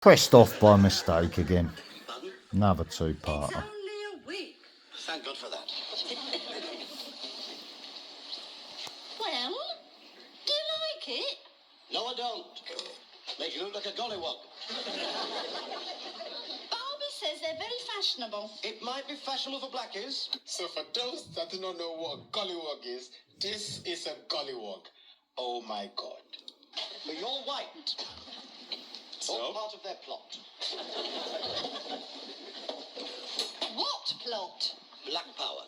Pressed off by mistake again. Pardon? Another It's two-parter. only a wig. Thank God for that. Well, do you like it? No, I don't. Makes you look like a gollywog. Barbie says they're very fashionable. It might be fashionable for blackies. So for those that do not know what a gollywog is, this is a gollywog. Oh my God. But you're white. So? All part of their plot. What plot? Black power.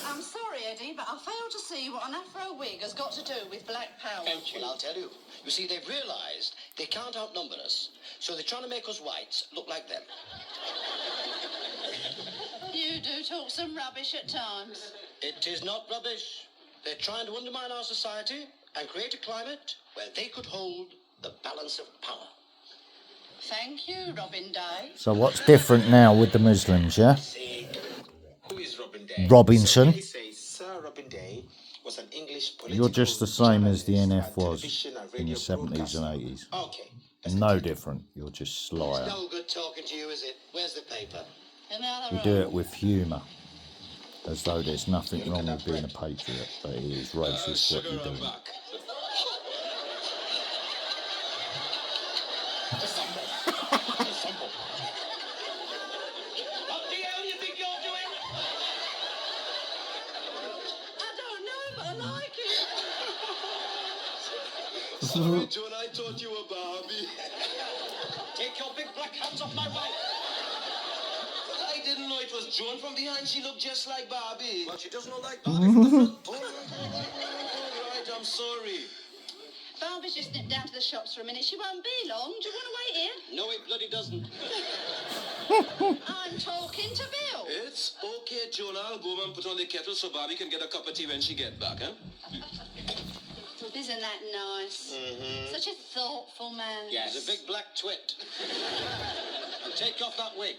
I'm sorry, Eddie, but I fail to see what an afro wig has got to do with black power. Thank you. Well, I'll tell you. You see, they've realised they can't outnumber us, so they're trying to make us whites look like them. You do talk some rubbish at times. It is not rubbish. They're trying to undermine our society and create a climate where they could hold the balance of power. Thank you, Robin Day. So what's different now with the Muslims, yeah? See, who is Robin Day? Robinson. So they say Sir Robin Day was an English political You're just the same as the journalist NF and was television and in the radio 70s and broadcaster. 80s. Okay. No different. You're just It's slyer. no good talking to you, is it? Where's the paper? Another You do it with humour. As though there's nothing wrong with being a patriot, but it is racist what you're doing. What the hell do you think you're doing? I don't know, but I like it. Sorry, John, I thought you were Barbie. Take your big black hands off my wife. I didn't know it was Joan from behind. She looked just like Barbie. Well, she doesn't look like Barbie from the front. All right, I'm sorry. Barbie's just nipped down to the shops for a minute. She won't be long. Do you want to wait here? No, it bloody doesn't. I'm talking to Bill. It's okay, Joan. I'll go and put on the kettle so Barbie can get a cup of tea when she get back, huh? Isn't that nice? Such a thoughtful man. Yes. He's a big black twit. And take off that wig.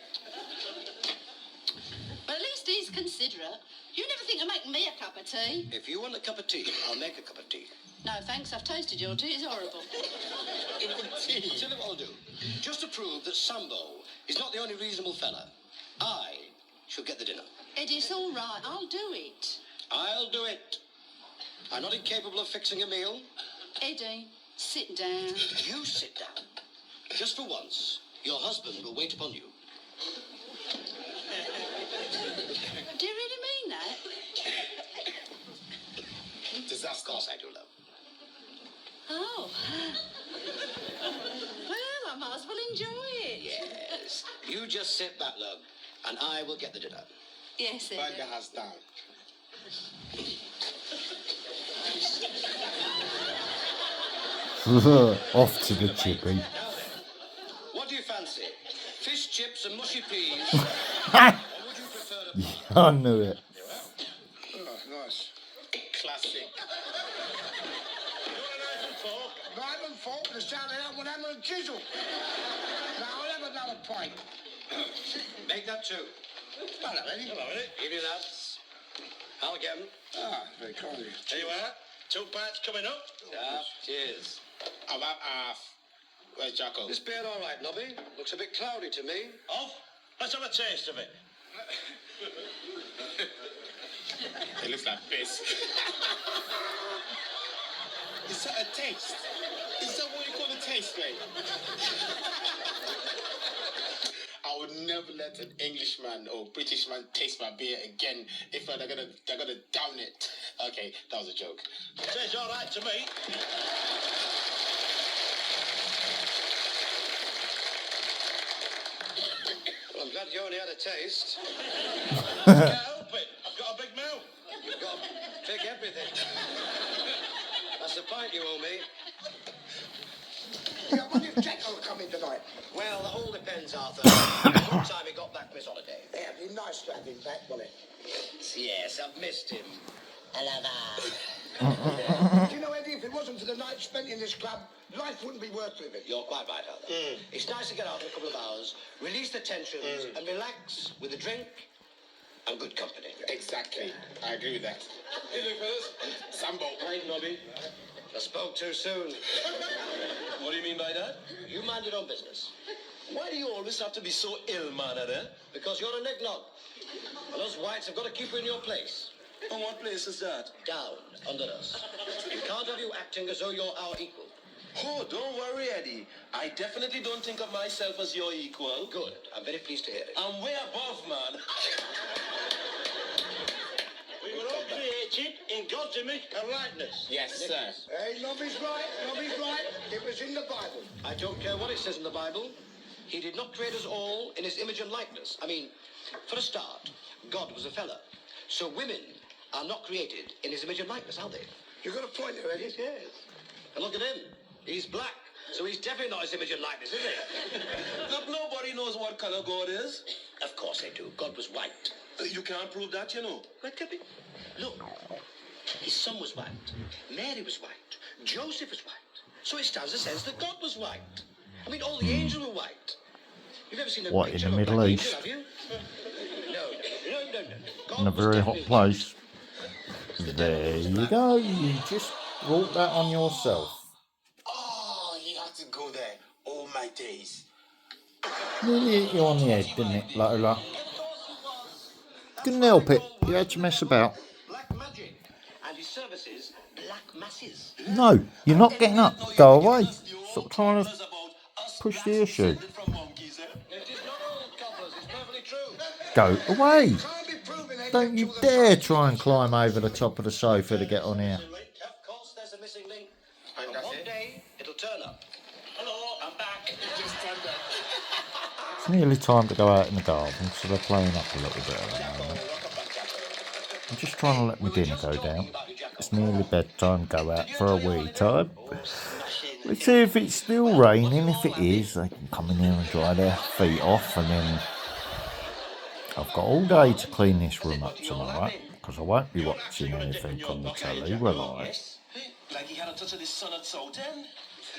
But at least he's considerate. You never think of making me a cup of tea. If you want a cup of tea, I'll make a cup of tea. No, thanks. I've tasted your tea. It's horrible. Tell you what I'll do. Just to prove that Sambo is not the only reasonable fella, I shall get the dinner. Eddie, it's all right. I'll do it. I'll do it. I'm not incapable of fixing a meal. Eddie, sit down. You sit down. Just for once, your husband will wait upon you. Do you really mean that? Of course I do, love. Oh. Well, I might as well enjoy it. Yes. You just sit back, love, and I will get the dinner. Yes, Bag the Eddie. house down. Off to the chippy. Now then, what do you fancy? Fish chips and mushy peas? Or would you prefer a pie? I knew it. Oh, nice. Classic. Knife and fork, the sound of that one, hammer and chisel. Now I'll have another pint. Make that two. Hello, Eddie. Hello, Eddie. Give me that. I'll get 'em. Ah, very kind of you. There you are. 2 pints coming up. Yeah, cheers. I'll have half. Where's Jacko? This beer all right, Nobby? Looks a bit cloudy to me. Off? Let's have a taste of it. It looks like piss. Is that a taste? Is that what you call a taste, mate? I would never let an Englishman or British man taste my beer again if they're gonna down it. Okay, that was a joke. Tastes all right to me. Well, I'm glad you only had a taste. Can't help it. I've got a big mouth. You've got to take everything. That's the pint you owe me. Yeah, I wonder if Jacko will come in tonight. Well, the whole depends, Arthur. What time he got back from his holiday? Yeah, it'd be nice to have him back, wouldn't it? Yes, I've missed him. Do you know, Eddie, if it wasn't for the night spent in this club, life wouldn't be worth living. You're quite right, Arthur. It's nice to get out for a couple of hours, release the tensions, and relax with a drink and good company. Exactly. I agree with that. Hey, look, fellas. Sambo. Right, Nobby. I spoke too soon. What do you mean by that? You mind your own business. Why do you always have to be so ill-mannered, eh? Because you're a nignog. And us whites have got to keep you in your place. And what place is that? Down, under us. We can't have you acting as though you're our equal. Oh, don't worry, Eddie. I definitely don't think of myself as your equal. Good. I'm very pleased to hear it. I'm way above, man. We were all created in God's image and likeness. Yes, sir. Hey, Nobby's right. Nobby's right. It was in the Bible. I don't care what it says in the Bible. He did not create us all in his image and likeness. I mean, for a start, God was a fella. So women are not created in his image and likeness, are they? You got a point there, Eddie? Yes. And look at him. He's black. So he's definitely not his image and likeness, is he? Look, nobody knows what color God is. Of course they do. God was white. You can't prove that, you know. Where could be? Look. His son was white. Mary was white. Joseph was white. So it stands to sense that God was white. I mean, all the angels were white. You've never seen a What, in picture the of a Middle black East? angel, have you? No. God In a was very hot definitely place. There you go. You just brought that on yourself. Oh, you had to go there. All my days. Nearly hit you on the head, didn't it, Lola? Couldn't help it. You had to mess about. black magic. And his services, black masses. No, you're not getting up. Go away. Stop trying to push the issue. It is not all coppers. It's perfectly true. Go away. Can't be proven, Eddie. Don't you dare try and climb over the top of the sofa to get on here. Of course, there's a missing link. And And that's one it? day, it'll turn up. Hello, I'm back. It's nearly time to go out in the garden, so they're playing up a little bit at the moment. I'm just trying to let my dinner go down. It's nearly bedtime, go out for a wee time. Let's see if it's still raining. If it is, they can come in here and dry their feet off, and then I've got all day to clean this room up tomorrow, because I won't be watching anything on the telly, will I? Like he had a touch of his son at South End.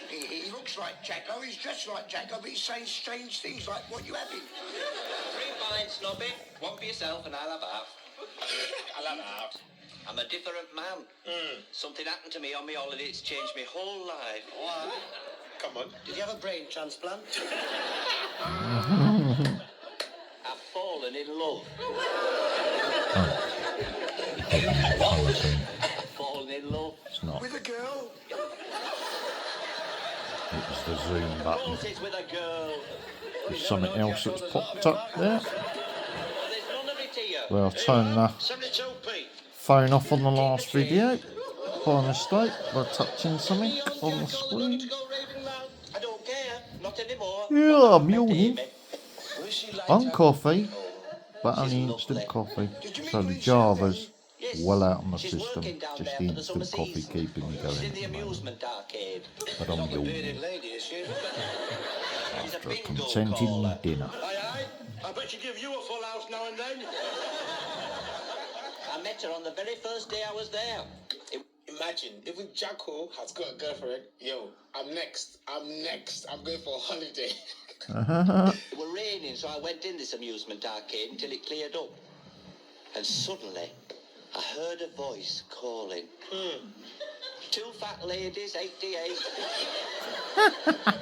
He looks like Jacko. He's dressed like Jacko, but he's saying strange things like what you having. 3 pints, Snobby. One for yourself and I'll have half. I'll have out. I'm a different man. Something happened to me on my holiday. It's changed my whole life. Why? Come on. Did you have a brain transplant? I've fallen in love. I've fallen in love. It's not. With a girl? It was the zoom Of button. course it's with a girl. There's something else that's popped up there. Well, there's none of it here. Well, I'll turn the 72p. phone off on the last video by mistake by touching something on the To screen. go raving loud. I don't care. Not anymore. Yeah, I'm yawning. Where's she like On that? coffee, but only instant coffee. So the Java's well out on the She's system. working down Just there the for the summer instant coffee season. keeping me going She's in at the the moment. amusement arcade. But I'm yawning Bearded lady, is she? She's a after a bingo contented caller. dinner. Aye. I bet you give you a full house now and then. I met her on the very first day I was there. Imagine, even Jacko has got a girlfriend. Yo, I'm next. I'm going for a holiday. It was raining, so I went in this amusement arcade until it cleared up. And suddenly, I heard a voice calling. 2 fat ladies, 88.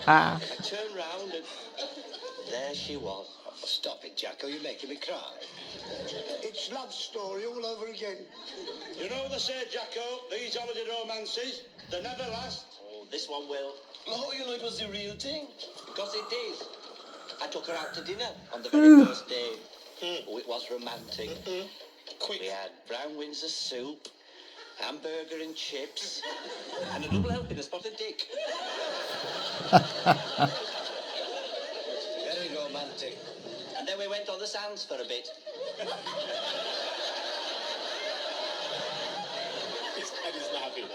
I turned round and there she was. Stop it, Jacko. You're making me cry. It's love story all over again. You know they say, Jacko, these holiday romances, they never last. Oh, this one will. Oh, you know it was the real thing. Because it is. I took her out to dinner on the very first day. Oh, it was romantic. Quick. We had brown Windsor soup, hamburger and chips, and a double helping of spotted dick. Very romantic. And then we went on the sands for a bit. His head is not happy.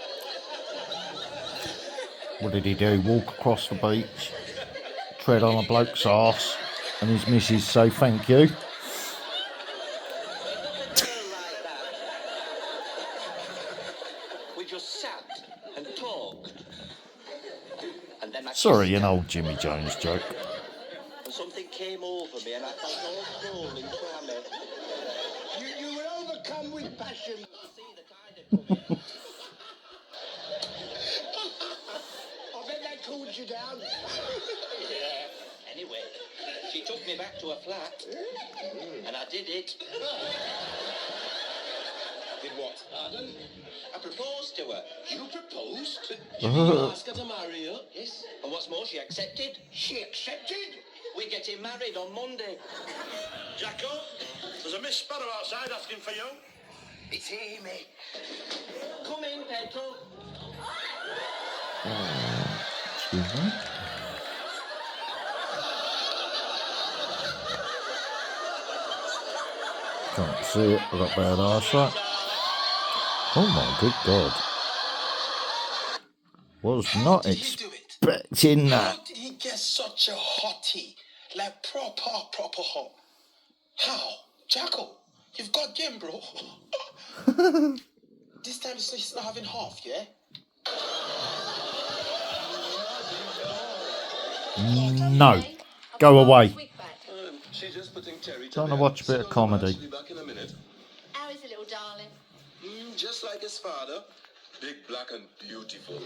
What did he do? Walk across the beach, tread on a bloke's arse, and his missus say thank you. We just sat and talked. And then I Sorry, an old Jimmy Jones joke. and something came over me and I felt all cold and clammy. You were overcome with passion. See the tide had come in. I bet that called put you down. Anyway, she took me back to her flat, and I did it. Did what? Pardon? I proposed to her. You proposed? You mean you asked her to marry you? Yes. And what's more, she accepted. She accepted? We're getting married on Monday. Jacko, there's a Miss Sparrow outside asking for you. It's Amy. Come in, Pedro. Excuse me. Can't see it. I've got bad eyesight. Oh my good God. Was not did he do it? expecting that. How did he get such a hottie? Like proper hot. How? Jacko, you've got game, bro. This time he's not having half, yeah? No. Go away. She's just putting Terry to Trying to bed. watch a bit of comedy. She'll be back in a minute. How is the little darling? Just like his father. Big, black and beautiful.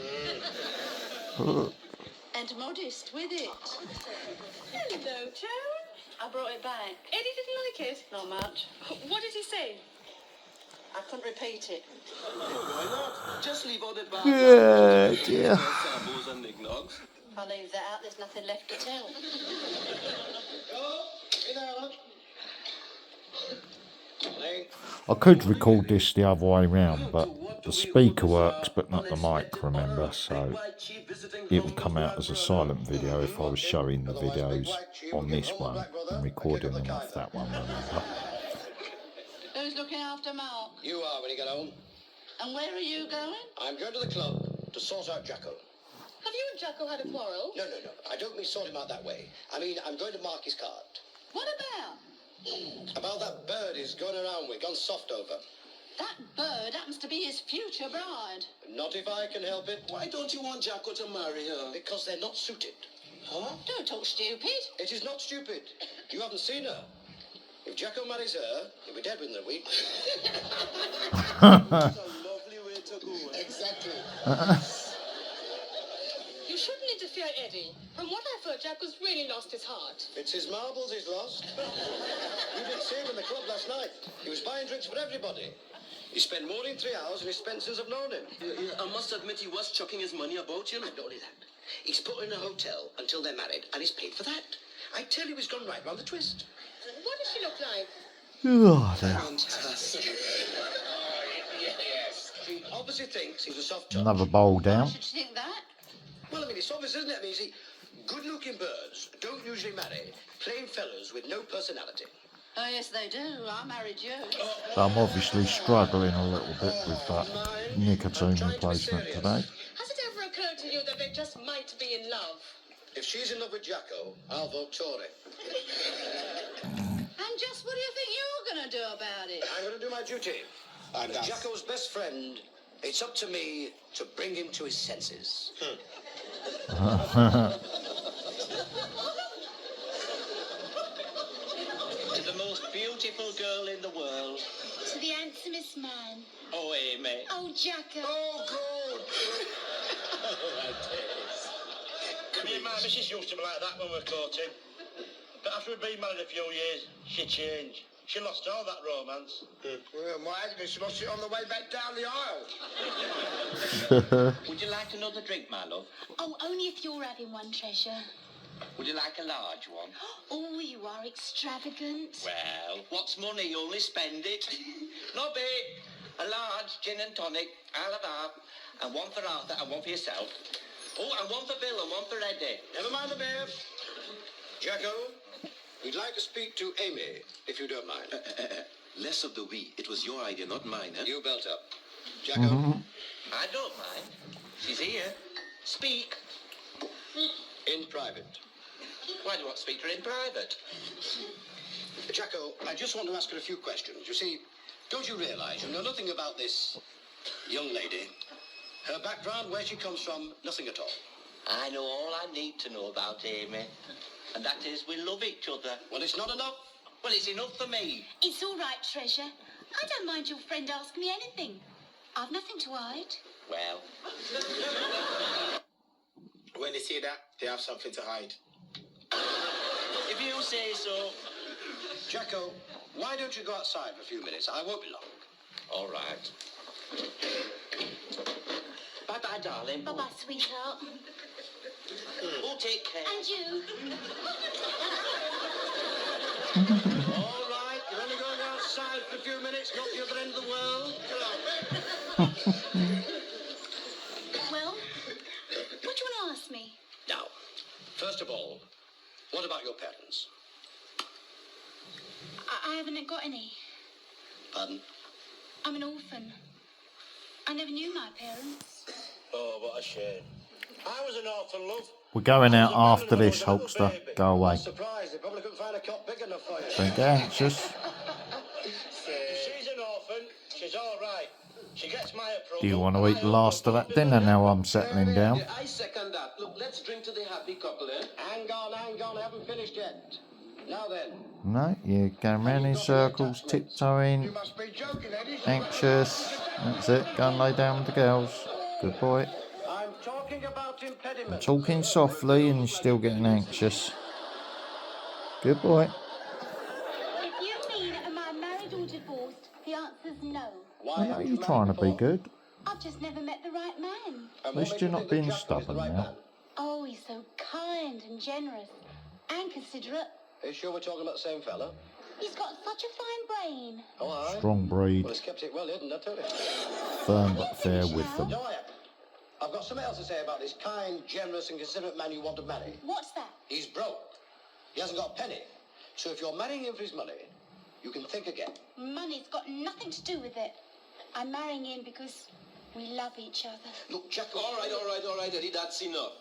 And modest with it. Hello, Joan. I brought it back. Eddie didn't like it. Not much. What did he say? I couldn't repeat it. Why not? Just leave all the bad Yeah, dear. samples and knickknacks. If I leave that out, there's nothing left to tell. I could record this the other way round, but the speaker works but not the mic, remember, so it would come out as a silent video if I was showing the videos on this one and recording them off that one, remember. Who's looking after Mark? You are when you get home. And where are you going? I'm going to the club to sort out Jacko. Have you and Jacko had a quarrel? No. I don't mean sort him out that way. I mean, I'm going to mark his card. What about? About that bird he's going around with, gone soft over. That bird happens to be his future bride. Not if I can help it. Why don't you want Jacko to marry her? Because they're not suited. Huh? Don't talk stupid. It is not stupid. You haven't seen her. If Jacko marries her, he'll be dead within a week. That's a lovely way to go. Exactly. You shouldn't interfere, Eddie. From what I've heard, Jacko's really lost his heart. It's his marbles he's lost. You didn't see him in the club last night. He was buying drinks for everybody. He spent more than 3 hours than he spent since I've known him. I must admit he was chucking his money about, you know. And not only that, he's put her in a hotel until they're married, and he's paid for that. I tell you, he's gone right round the twist. What does she look like? Oh, dear. Fantastic. Yes. He obviously thinks he's a soft touch. Another bowl Why down. should you think that? Well, I mean, it's obvious, isn't it? I mean, you see, good-looking birds don't usually marry plain fellas with no personality. Oh, yes, they do. I married you. So I'm obviously struggling a little bit with that nicotine replacement today. Has it ever occurred to you that they just might be in love? If she's in love with Jacko, I'll vote Tory. And just what do you think you're going to do about it? I'm going to do my duty. And As Jacko's best friend, it's up to me to bring him to his senses. To the most beautiful girl in the world. To the handsomest man. Oh, Amy. Oh, Jacko. Oh, good. Me and my missus used to be like that when we were courting. But after we'd been married a few years, she changed. She lost all that romance. Well, my Agnes lost it on the way back down the aisle. Would you like another drink, my love? Oh, only if you're having one, Treasure. Would you like a large one? Oh, you are extravagant. Well, what's money? You only spend it. Not big. A large gin and tonic, I'll have half, and one for Arthur and one for yourself. Oh, and one for Bill and one for Eddie. Never mind the babe. Jacko, we'd like to speak to Amy, if you don't mind. Less of the we. It was your idea, not mine, eh? You belt up. Jacko, I don't mind. She's here. Speak. in private. Why do you want to speak to her in private? Jacko, I just want to ask her a few questions. You see, don't you realise you know nothing about this young lady? Her background, where she comes from, nothing at all. I know all I need to know about Amy. And that is we love each other. Well, it's not enough. Well, it's enough for me. It's all right, Treasure. I don't mind your friend asking me anything. I've nothing to hide. Well, When they say that, they have something to hide. If you say so. Jacko, why don't you go outside for a few minutes? I won't be long. All right. Bye-bye, darling. Bye-bye, sweetheart. Oh, take care. And you. All right, you're only going outside for a few minutes, not the other end of the world. Well, what do you want to ask me? Now, first of all, what about your parents? I haven't got any. Pardon? I'm an orphan. I never knew my parents. Oh, what a shame. I was an orphan, love. We're going out after this, Hulkster. Go away. Surprised, they probably couldn't find a cop big enough for you. Don't get anxious. She's an orphan. She's all right. She gets my approval. Do you want to eat the last of that dinner now I'm settling down? Yeah, I second that. Look, let's drink to the happy couple, eh? Hang on, I haven't finished yet. Now then. No, you're going round in circles, tiptoeing, You must be joking, Eddie. anxious. That's it. Go and lay down with the girls. Good boy. I'm talking about I'm impediments. talking softly and you're still getting anxious. Good boy. If you mean am I married or divorced, the answer's no. Why I know haven't you're you trying to married be before? good. I've just never met the right man. And At what least makes you're you not think being that Jackson is the stubborn right now. man? Oh, he's so kind and generous and considerate. Are you sure we're talking about the same fella? He's got such a fine brain. Oh, aye. Strong breed, Well, he's kept it well hidden, I tell you. firm but fair with them. No, I haven't. I've got something else to say about this kind, generous and considerate man you want to marry. What's that? He's broke. He hasn't got a penny. So if you're marrying him for his money, you can think again. Money's got nothing to do with it. I'm marrying him because we love each other. Look, Jack. All right, Eddie, that's enough.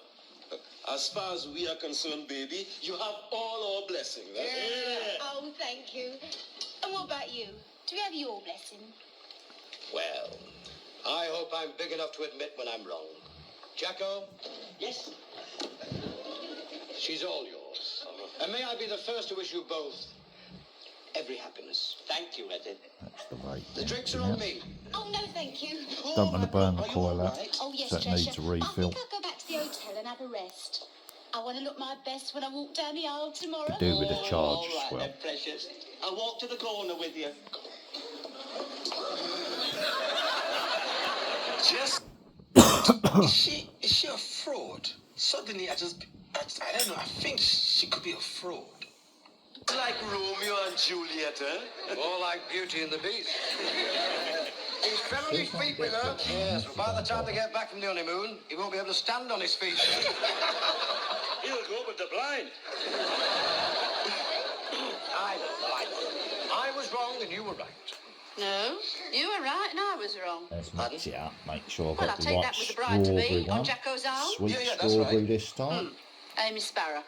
As far as we are concerned, baby, you have all our blessings. Eh? Yeah. Oh, thank you. And what about you? Do you have your blessing? Well, I hope I'm big enough to admit when I'm wrong. Jacko, Yes. she's all yours. And may I be the first to wish you both every happiness. Thank you, Eddie. That's the way. The drinks are on me. Oh, no, thank you. Don't want to burn the coil out. Oh, yes, So it Treasure. needs a refill. I think I'll go back to the hotel and have a rest. I want to look my best when I walk down the aisle tomorrow. Could do with a charge All as right, well. then, precious. I'll walk to the corner with you. Just is she a fraud? Suddenly I don't know, I think she could be a fraud. Like Romeo and Juliet, eh? More like Beauty and the Beast. He's fell on his feet with her. Yes, but by the time they get back from the honeymoon, he won't be able to stand on his feet. He'll go with the blind. I know. I was wrong and you were right. No, you were right and I was wrong. Let's mix it up. Make sure I've Well, got I'll the take right that with the bride-to-be strawberry on one. Jacko's arm. Sweet Yeah, that's strawberry right. this time. Amy Sparrow.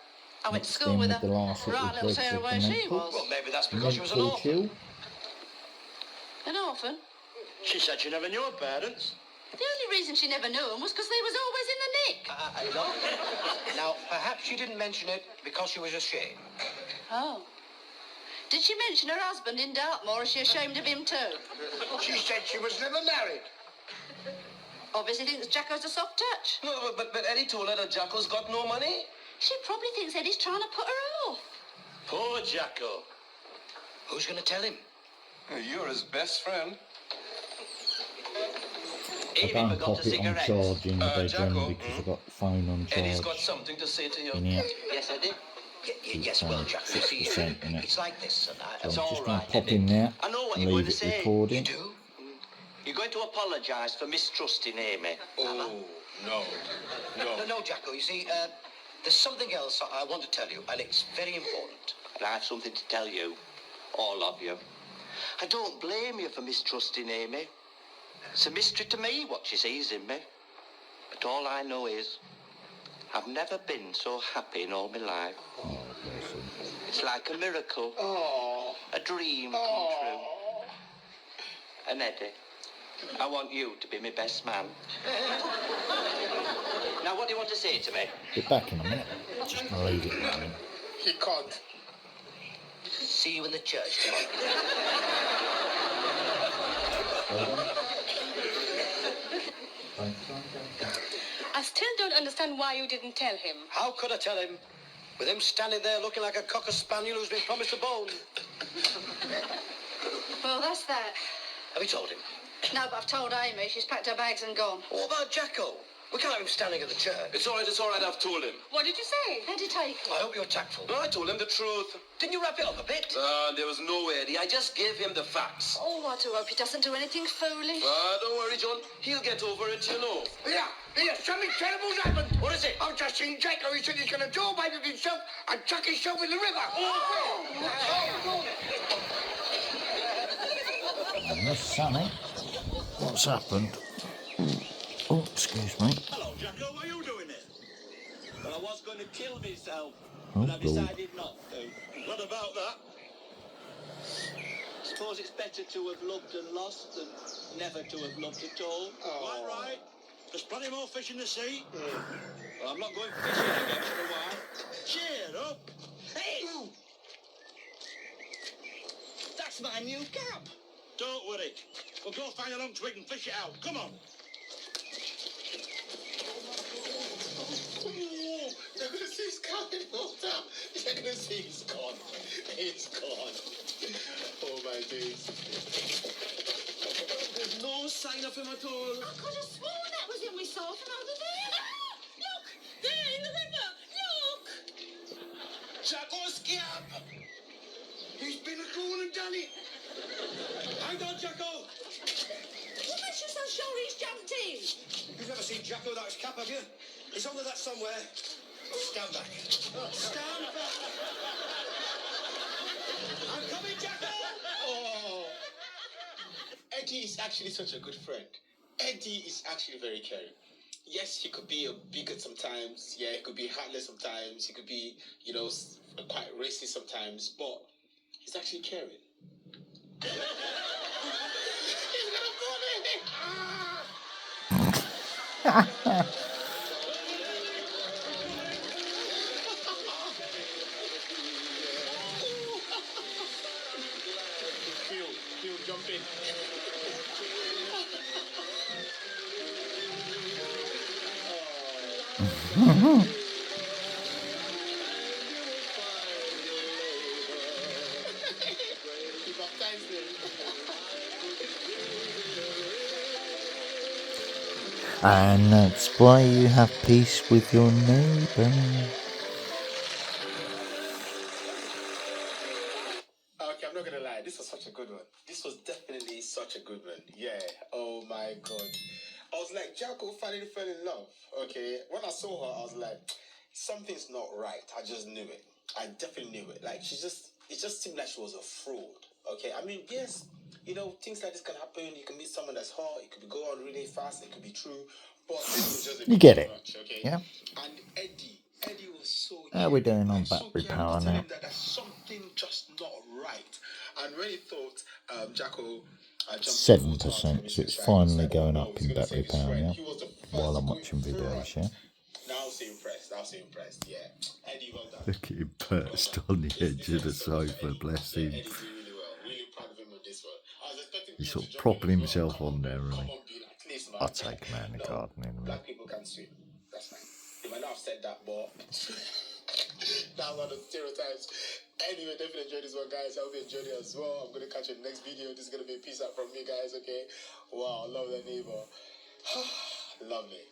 I went to Mixed school in with with her. the last little Right little dregs of tearaway the she mental. was. Well, maybe that's because she was an Mental orphan. chill. An orphan. She said she never knew her parents. The only reason she never knew them was because they was always in the nick. You know? Now, perhaps she didn't mention it because she was ashamed. Oh. Did she mention her husband in Dartmoor? Is she ashamed of him too? She said she was never married. Obviously thinks Jacko's a soft touch. No, but Eddie told her that Jacko's got no money. She probably thinks Eddie's trying to put her off. Poor Jacko. Who's going to tell him? You're his best friend. I don't pop it on charge in the bedroom Jacko, because I've got the phone on Eddie's got charge something to say to you. in here. Yes, Eddie. Yes, well, Jack, you see, 6% in it. it's like this, and So It's I'm all just going right, to pop Eddie. in there I know what and you're going leave to it say. recording. you do? You're going to apologise for mistrusting Amy. Oh, no. No, Jacko, you see, there's something else I want to tell you, and it's very important. And I have something to tell you, all of you. I don't blame you for mistrusting Amy. It's a mystery to me what she sees in me. But all I know is I've never been so happy in all my life. Oh, bless him. It's like a miracle, Oh. a dream come true. And Eddie, I want you to be my best man. Now, what do you want to say to me? Be back in a minute. Just going to leave it a moment. He can't. See you in the church tomorrow. I still don't understand why you didn't tell him. How could I tell him? With him standing there looking like a cocker spaniel who's been promised a bone. Well, that's that. Have you told him? No, but I've told Amy. She's packed her bags and gone. What about Jacko? We can't have him standing at the church. It's all right, I've told him. What did you say? How'd you take it? I hope you're tactful. No, I told him the truth. Didn't you wrap it up a bit? There was no Eddie. I just gave him the facts. Oh, I do hope he doesn't do anything foolish. Don't worry, John. He'll get over it, you know. Here, something terrible's happened. What is it? I've just seen Jacko. He said he's going to do away with himself and chuck himself in the river. Miss Sonny, what's happened? Oh, excuse me. Hello, Jacko. What are you doing here? Well, I was going to kill myself, Oh, but I've decided not to. What about that? Suppose it's better to have loved and lost than never to have loved at all. Quite right. There's plenty more fish in the sea. Well, I'm not going fishing again for a while. Cheer up. Hey! That's my new cap. Don't worry. We'll go find a long twig and fish it out. Come on. Ooh, they're gonna see he's coming all down. They're gonna see he's gone. He's gone. Oh my days. There's no sign of him at all. I could have sworn that was him we saw from over there. Look! There in the river! Look! Jacko's cap! He's been a goon and done it. Hang on, Jacko. What makes you so sure he's jumped in? You've never seen Jacko without his cap, have you? He's under that somewhere. Stand back. Stand back. I'm coming, Jacko. Oh. Eddie is actually such a good friend. Eddie is actually very caring. Yes, he could be a bigot sometimes. Yeah, he could be heartless sometimes. He could be, quite racist sometimes. But he's actually caring. He's gonna fall in. He'll jump in. He baptized him. And that's why you have peace with your neighbour. Okay, I'm not gonna lie. This was such a good one. This was definitely such a good one. Yeah. Oh my god. I was like, Jacko finally fell in love. Okay. When I saw her, I was like, something's not right. I just knew it. I definitely knew it. Like, it just seemed like she was a fraud. Okay. I mean, yes, things like this can happen. You can meet someone that's hot. It could go on really fast. It could be true. But this was just a You bit get too it. much, okay? Yeah. And Eddie was so. How are we doing on so battery caring power to tell now? him that there's something just not right. And when he thought Jacko. 7%, so it's finally going up in battery power now, while I'm watching videos, yeah? Now I was impressed, yeah. Eddie, well done. Look at him perched on the edge of the sofa, bless him. Eddie did really well. Really proud of him on this one. I was expecting He's him sort to of jump propping in, himself come on there, really. Come on, be like, please, man. I'll take man in the garden in a minute. Black people can swim. That's fine. You might not have said that, but that's one of the stereotypes. Anyway, definitely enjoy this one, guys. I hope you enjoyed it as well. I'm going to catch you in the next video. This is going to be a peace out from me, guys, okay? Wow, love that neighbor. Lovely.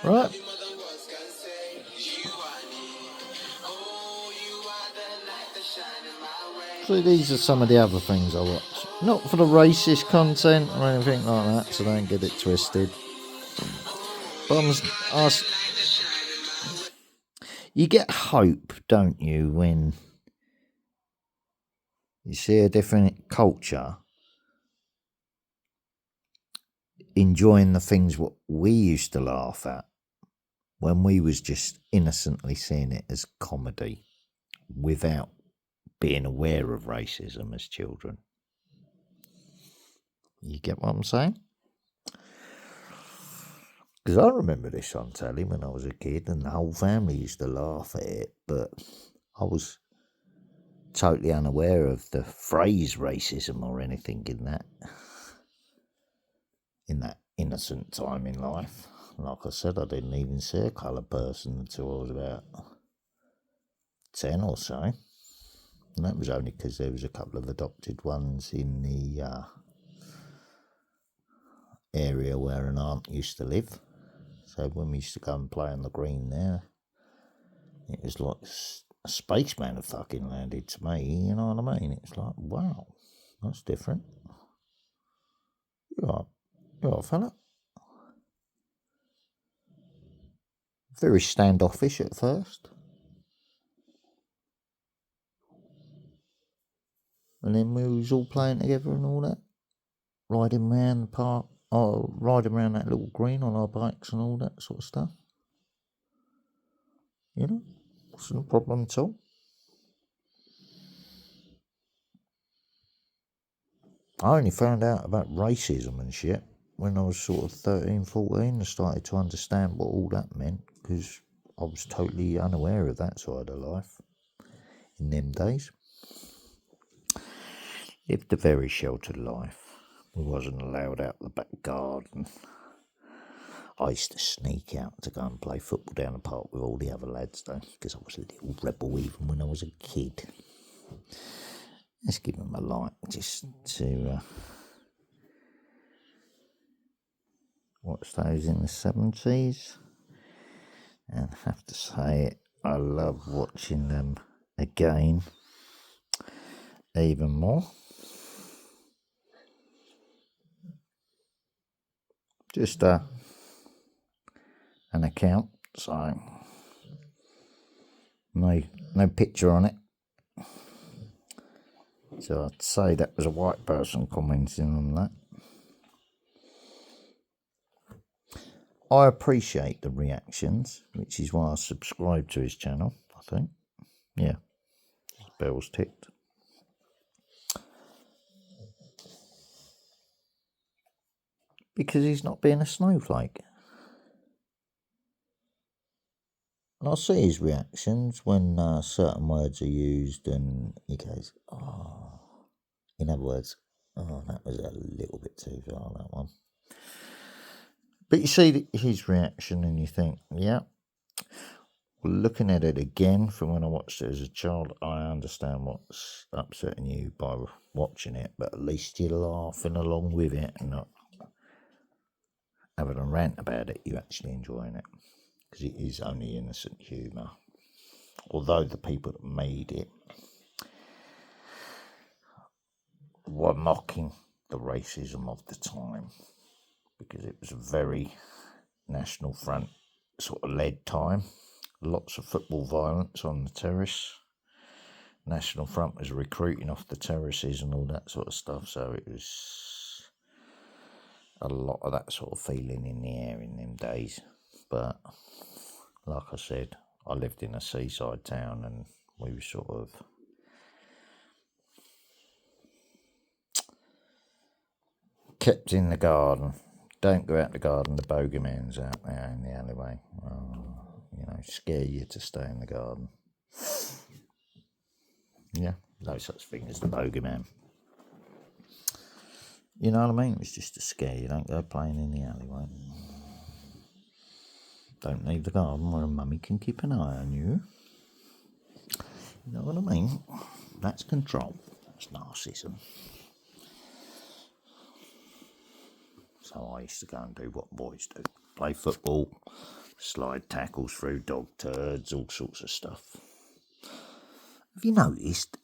Right. So these are some of the other things I watch. Not for the racist content or anything like that, so don't get it twisted. But you get hope, don't you, when you see a different culture enjoying the things what we used to laugh at when we was just innocently seeing it as comedy without being aware of racism as children. You get what I'm saying? Because I remember this on telly when I was a kid and the whole family used to laugh at it, but I was totally unaware of the phrase racism or anything in that innocent time in life. like I said, I didn't even see a coloured person until I was about 10 or so. And that was only because there was a couple of adopted ones in the area where an aunt used to live. So when we used to go and play on the green there, it was like a spaceman had fucking landed to me, you know what I mean? It's like, wow, that's different. You are, fella. Very standoffish at first. And then we was all playing together and all that. Riding around the park, riding around that little green on our bikes and all that sort of stuff. You know, wasn't a problem at all. I only found out about racism and shit when I was sort of 13, 14 and started to understand what all that meant, because I was totally unaware of that side of life in them days. Lived a very sheltered life. We wasn't allowed out the back garden. I used to sneak out to go and play football down the park with all the other lads though, because I was a little rebel even when I was a kid. Let's give them a like just to watch those in the 70s. And I have to say, I love watching them again even more. Just an account, so no picture on it. So I'd say that was a white person commenting on that. I appreciate the reactions, which is why I subscribe to his channel, I think. Yeah, his bell's ticked. Because he's not being a snowflake. And I see his reactions when certain words are used and he goes, oh. In other words, oh, that was a little bit too far, that one. But you see his reaction and you think, yeah. Looking at it again from when I watched it as a child, I understand what's upsetting you by watching it, but at least you're laughing along with it and not having a rant about it. You're actually enjoying it because it is only innocent humour. Although the people that made it were mocking the racism of the time because it was a very National Front sort of led time. Lots of football violence on the terrace. National Front was recruiting off the terraces and all that sort of stuff, so it was a lot of that sort of feeling in the air in them days. But like I said, I lived in a seaside town and we were sort of kept in the garden. Don't go out the garden, the bogeyman's out there in the alleyway. Scare you to stay in the garden. Yeah, no such thing as the bogeyman. You know what I mean? It was just to scare you. Don't go playing in the alleyway. Don't leave the garden where a mummy can keep an eye on you. You know what I mean? That's control. That's narcissism. So I used to go and do what boys do. Play football, slide tackles through dog turds, all sorts of stuff. Have you noticed,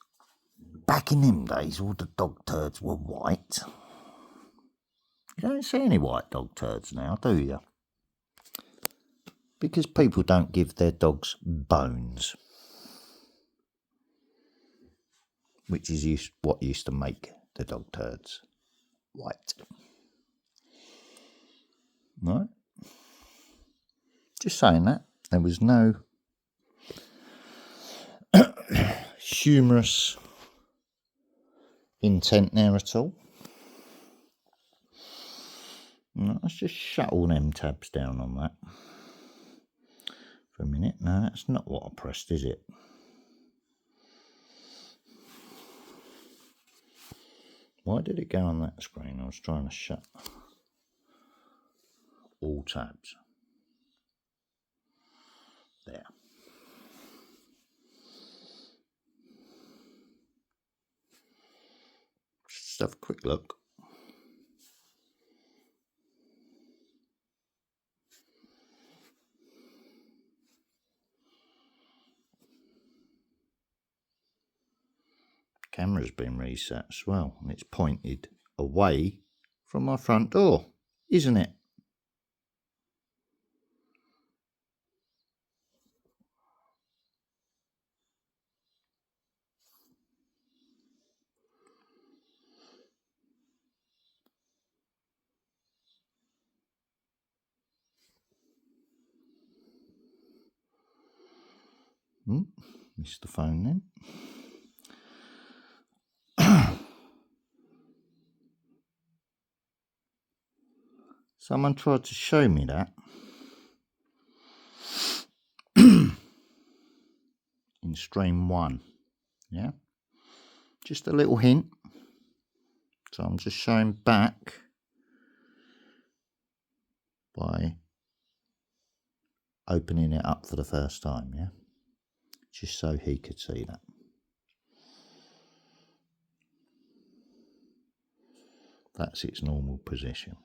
back in them days, all the dog turds were white? You don't see any white dog turds now, do you? Because people don't give their dogs bones. Which is what used to make the dog turds white. Right? Just saying that. There was no humorous intent there at all. No, let's just shut all them tabs down on that for a minute. No, that's not what I pressed, is it? Why did it go on that screen? I was trying to shut all tabs. There. Just have a quick look. Camera's been reset as well, and it's pointed away from my front door, isn't it? Missed the phone then. Someone tried to show me that in stream 1. Yeah, just a little hint. So I'm just showing back by opening it up for the first time. Yeah, just so he could see that. That's its normal position.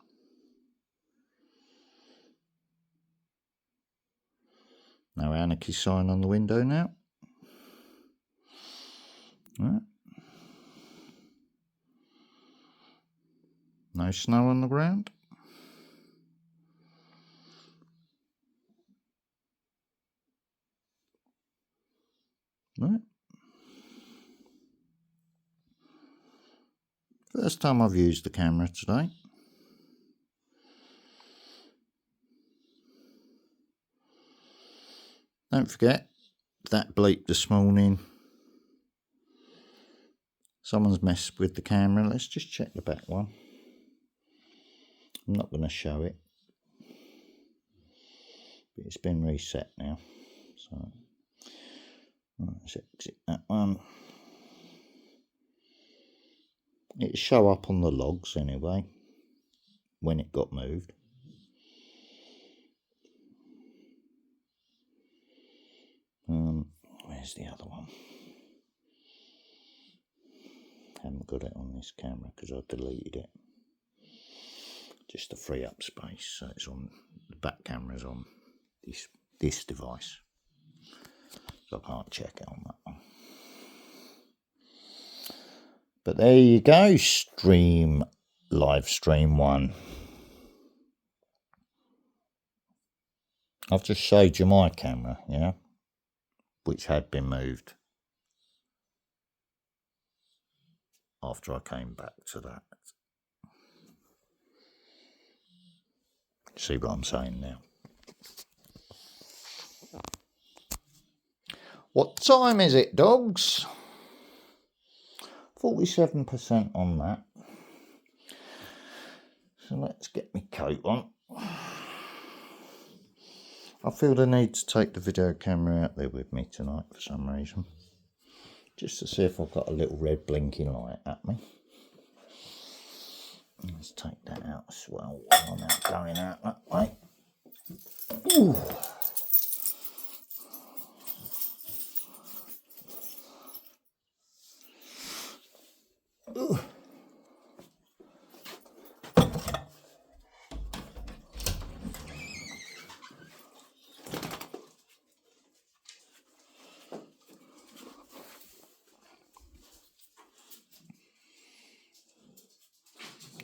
No anarchy sign on the window now. Right. No snow on the ground. Right. First time I've used the camera today. Don't forget that bleep this morning. Someone's messed with the camera. Let's just check the back one. I'm not going to show it, but it's been reset now. So let's exit that one. It'll show up on the logs anyway when it got moved. Where's the other one? Haven't got it on this camera because I deleted it. Just to free up space, so it's on the back camera's on this device. So I can't check it on that one. But there you go, live stream 1. I've just showed you my camera, yeah, which had been moved after I came back to that. See what I'm saying now? What time is it, dogs? 47% on that. So let's get my coat on. I feel the need to take the video camera out there with me tonight for some reason. Just to see if I've got a little red blinking light at me. Let's take that out as well while I'm out going out that way. Ooh. Ooh.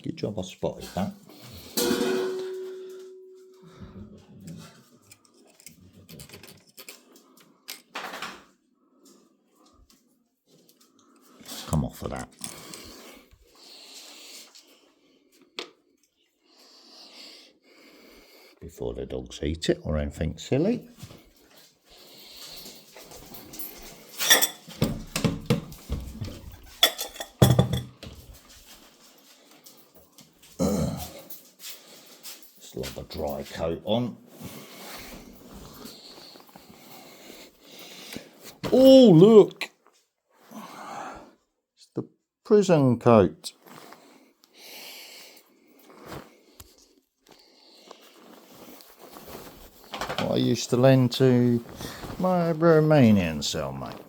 Good job I spotted that. Let's come off of that. Before the dogs eat it or anything silly. Still have a dry coat on. Oh, look! It's the prison coat. What I used to lend to my Romanian cellmate.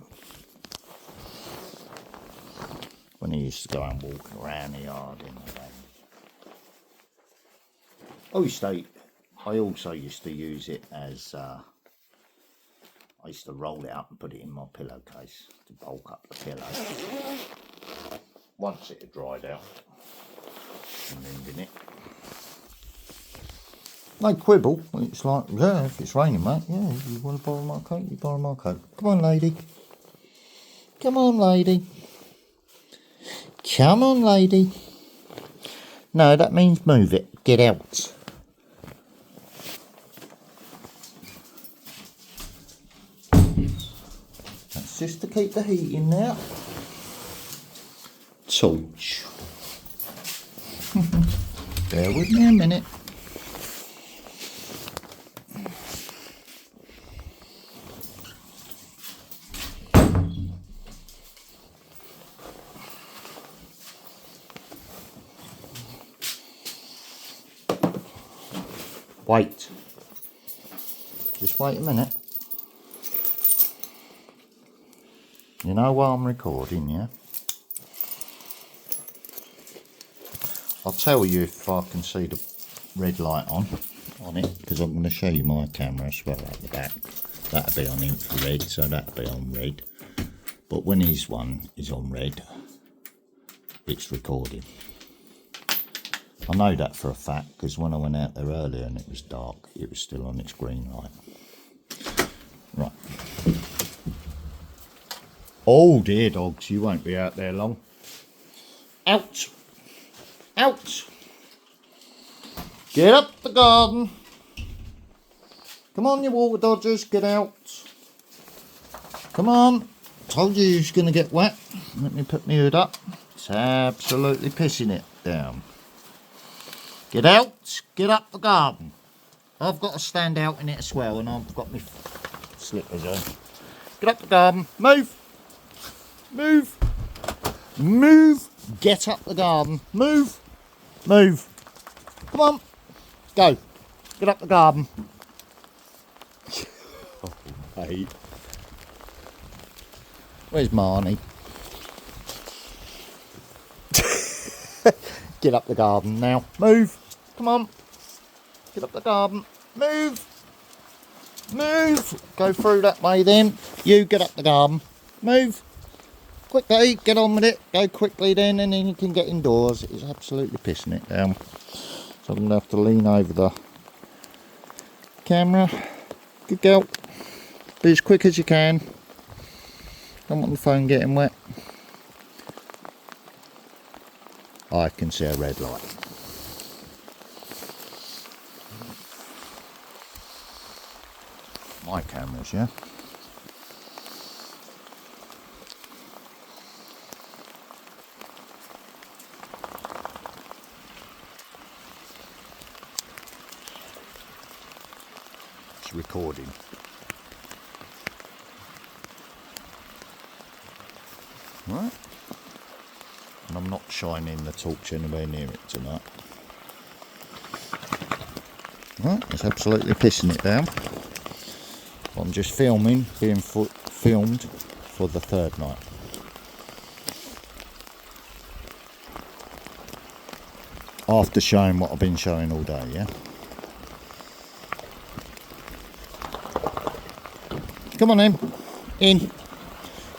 When he used to go and walk around the yard in the rain. I also used to use it as, I used to roll it up and put it in my pillowcase to bulk up the pillow. Once it had dried out, and mending it. No quibble, it's like, yeah, if it's raining, mate, yeah, you want to borrow my coat, you borrow my coat. Come on, lady. Come on, lady. Come on, lady. No, that means move it. Get out. That's just to keep the heat in there. Torch. Bear with me a minute. Wait. Just wait a minute. You know while I'm recording, yeah? I'll tell you if I can see the red light on it, because I'm going to show you my camera as well at the back. That'll be on infrared, so that'll be on red. But when his one is on red, it's recording. I know that for a fact, because when I went out there earlier and it was dark, it was still on its green light. Right. Oh dear dogs, you won't be out there long. Out! Out! Get up the garden! Come on you water dodgers, get out! Come on! Told you was going to get wet. Let me put my hood up. It's absolutely pissing it down. Get out! Get up the garden! I've got to stand out in it as well, and I've got my slippers on. Get up the garden! Move! Move! Move! Get up the garden! Move! Move! Come on! Go! Get up the garden! Oh, mate. Where's Marnie? Get up the garden now. Move! Come on! Get up the garden! Move! Move! Go through that way then. You get up the garden. Move! Quickly, get on with it. Go quickly then, and then you can get indoors. It's absolutely pissing it down. So I'm going to have to lean over the camera. Good girl. Be as quick as you can. Don't want the phone getting wet. I can see a red light. My cameras, yeah? Recording. Right, and I'm not shining the torch anywhere near it tonight. Right, it's absolutely pissing it down. I'm just filming, being filmed for the third night. After showing what I've been showing all day, yeah? Come on then, in.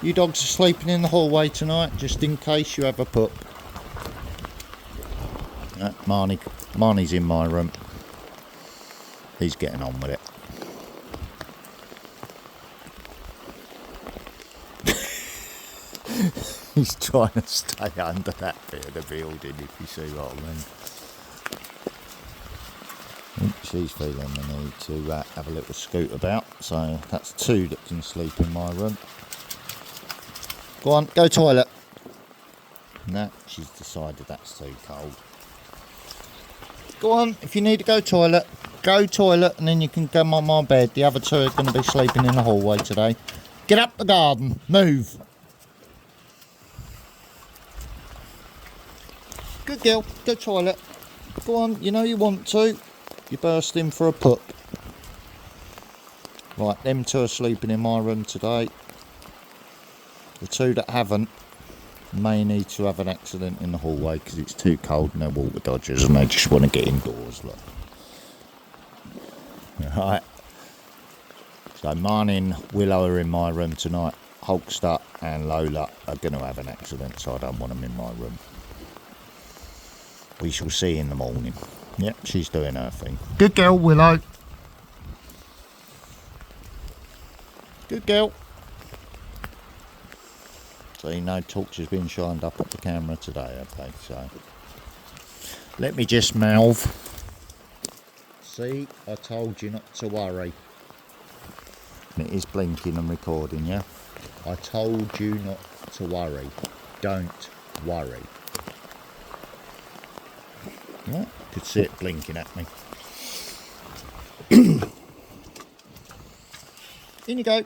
You dogs are sleeping in the hallway tonight, just in case you have a pup. Marnie's in my room. He's getting on with it. He's trying to stay under that bit of the building, if you see what I mean. She's feeling the need to have a little scoot about, so that's two that can sleep in my room. Go on, go toilet. No, she's decided that's too cold. Go on, if you need to go toilet, and then you can come on my bed. The other two are going to be sleeping in the hallway today. Get up the garden, move. Good girl, go toilet. Go on, you know you want to. You're bursting for a pup. Right, them two are sleeping in my room today. The two that haven't may need to have an accident in the hallway because it's too cold and they're water dodgers and they just want to get indoors. Look. Right. So Marnie and Willow are in my room tonight. Hulkster and Lola are going to have an accident, so I don't want them in my room. We shall see in the morning. Yep, she's doing her thing. Good girl, Willow. Good girl. So you know torch has been shined up at the camera today, okay, so let me just mouth. See, I told you not to worry. It is blinking and recording, yeah? I told you not to worry. Don't worry. Yeah, could see it blinking at me. In you go.